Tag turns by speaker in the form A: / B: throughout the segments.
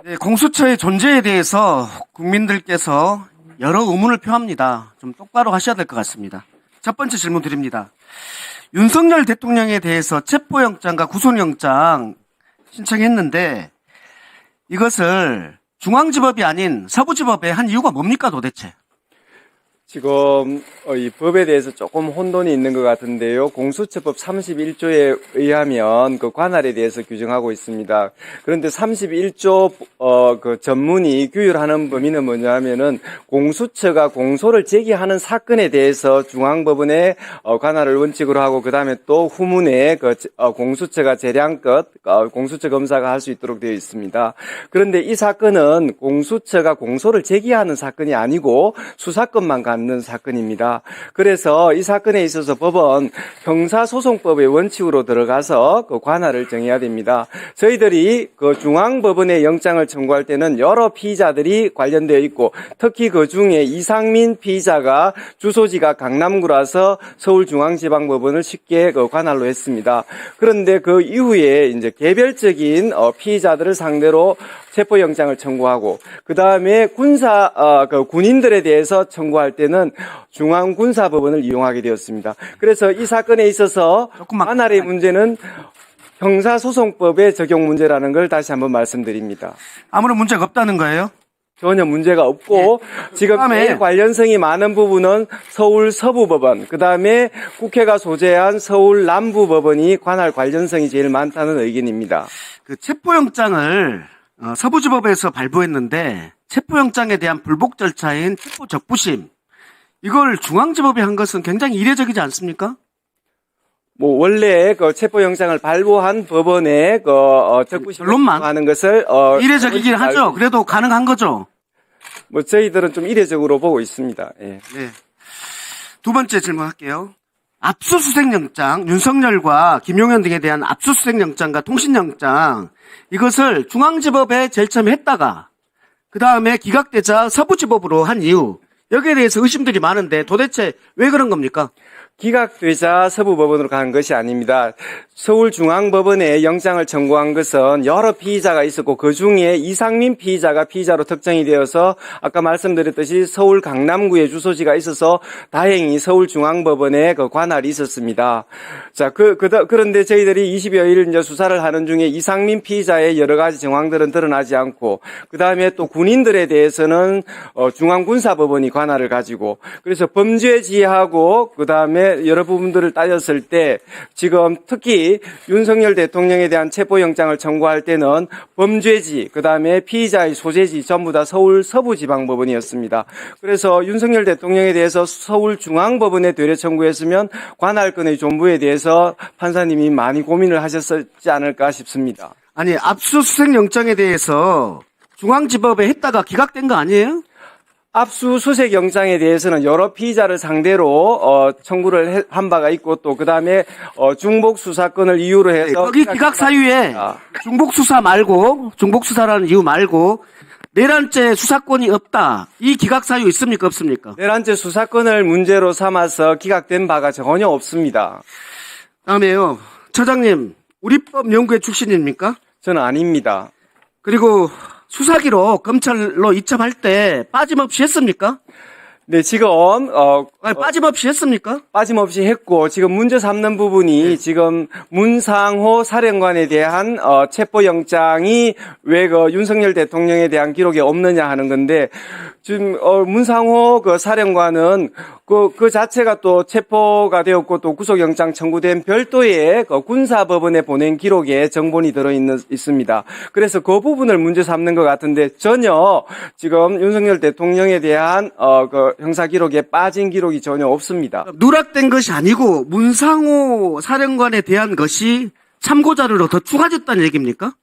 A: 네, 공수처의 존재에 대해서 국민들께서 여러 의문을 표합니다. 좀 똑바로 하셔야 될 것 같습니다. 첫 번째 질문 드립니다. 윤석열 대통령에 대해서 체포영장과 구속영장 신청했는데 이것을 중앙지법이 아닌 서부지법에 한 이유가 뭡니까 도대체?
B: 지금 이 법에 대해서 조금 혼돈이 있는 것 같은데요. 공수처법 31조에 의하면 그 관할에 대해서 규정하고 있습니다. 그런데 31조 그 전문이 규율하는 범위는 뭐냐 하면은 공수처가 공소를 제기하는 사건에 대해서 중앙법원에 관할을 원칙으로 하고 그다음에 또 후문에 그 공수처가 재량껏 공수처 검사가 할 수 있도록 되어 있습니다. 그런데 이 사건은 공수처가 공소를 제기하는 사건이 아니고 수사권만 갖는 사건입니다. 그래서 이 사건에 있어서 법은 형사소송법의 원칙으로 들어가서 그 관할을 정해야 됩니다. 저희들이 그 중앙법원에 영장을 청구할 때는 여러 피의자들이 관련되어 있고 특히 그 중에 이상민 피의자가 주소지가 강남구라서 서울중앙지방법원을 쉽게 그 관할로 했습니다. 그런데 그 이후에 이제 개별적인 피의자들을 상대로 체포영장을 청구하고 그 다음에 군인들에 대해서 청구할 때는 중앙군사법원을 이용하게 되었습니다. 그래서 이 사건에 있어서 관할의 문제는 형사소송법의 적용 문제라는 걸 다시 한번 말씀드립니다.
A: 아무런 문제가 없다는 거예요?
B: 전혀 문제가 없고 지금 제일 관련성이 많은 부분은 서울 서부법원, 그 다음에 국회가 소재한 서울 남부법원이 관할 관련성이 제일 많다는 의견입니다.
A: 그 체포영장을 서부지법에서 발부했는데 체포영장에 대한 불복 절차인 체포적부심 이걸 중앙지법이 한 것은 굉장히 이례적이지 않습니까?
B: 뭐 원래 그 체포영장을 발부한 법원에 그 적부심을 하는 것을
A: 이례적이긴 하죠. 그래도 가능한 거죠.
B: 뭐 저희들은 좀 이례적으로 보고 있습니다. 예.
A: 네. 두 번째 질문할게요. 압수수색영장, 윤석열과 김용현 등에 대한 압수수색영장과 통신영장 이것을 중앙지법에 제일 처음에 했다가 그 다음에 기각되자 서부지법으로 한 이유 여기에 대해서 의심들이 많은데 도대체 왜 그런 겁니까?
B: 기각되자 서부법원으로 간 것이 아닙니다. 서울중앙법원에 영장을 청구한 것은 여러 피의자가 있었고 그중에 이상민 피의자가 피의자로 특정이 되어서 아까 말씀드렸듯이 서울 강남구에 주소지가 있어서 다행히 서울중앙법원에 그 관할이 있었습니다. 자, 그런데 저희들이 20여일 이제 수사를 하는 중에 이상민 피의자의 여러 가지 정황들은 드러나지 않고 그 다음에 또 군인들에 대해서는 중앙군사법원이 관할을 가지고 그래서 범죄지하고 그 다음에 여러 부분들을 따졌을 때 지금 특히 윤석열 대통령에 대한 체포영장을 청구할 때는 범죄지 그다음에 피의자의 소재지 전부 다 서울 서부지방법원이었습니다. 그래서 윤석열 대통령에 대해서 서울중앙법원에 되려 청구했으면 관할권의 존부에 대해서 판사님이 많이 고민을 하셨지 않을까 싶습니다.
A: 아니 압수수색영장에 대해서 중앙지법에 했다가 기각된 거 아니에요?
B: 압수수색 영장에 대해서는 여러 피의자를 상대로 청구를 한 바가 있고 또 그다음에 중복 수사권을 이유로 해서
A: 여기 기각 사유에 중복 수사 말고 중복 수사라는 이유 말고 내란죄 수사권이 없다. 이 기각 사유 있습니까 없습니까?
B: 내란죄 수사권을 문제로 삼아서 기각된 바가 전혀 없습니다.
A: 다음에요. 처장님 우리법 연구회 출신입니까?
B: 저는 아닙니다.
A: 그리고 수사기록 검찰로 이첩할 때 빠짐없이 했습니까?
B: 네, 지금
A: 빠짐없이 했습니까?
B: 빠짐없이 했고 지금 문제 삼는 부분이 지금 문상호 사령관에 대한 체포영장이 왜 그 윤석열 대통령에 대한 기록이 없느냐 하는 건데 지금 문상호 그 사령관은 그 자체가 또 체포가 되었고 또 구속영장 청구된 별도의 그 군사법원에 보낸 기록에 정본이 있습니다. 그래서 그 부분을 문제 삼는 것 같은데 전혀 지금 윤석열 대통령에 대한 그 형사 기록에 빠진 기록이 전혀 없습니다.
A: 누락된 것이 아니고 문상호 사령관에 대한 것이 참고자료로 더 추가됐다는 얘기입니까?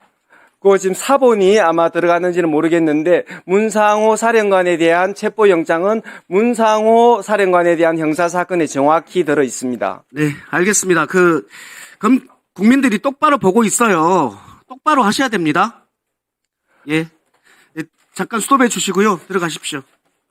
B: 지금 사본이 아마 들어갔는지는 모르겠는데 문상호 사령관에 대한 체포영장은 문상호 사령관에 대한 형사사건에 정확히 들어 있습니다.
A: 네, 알겠습니다. 그럼 국민들이 똑바로 보고 있어요. 똑바로 하셔야 됩니다. 예. 잠깐 스톱해 주시고요. 들어가십시오.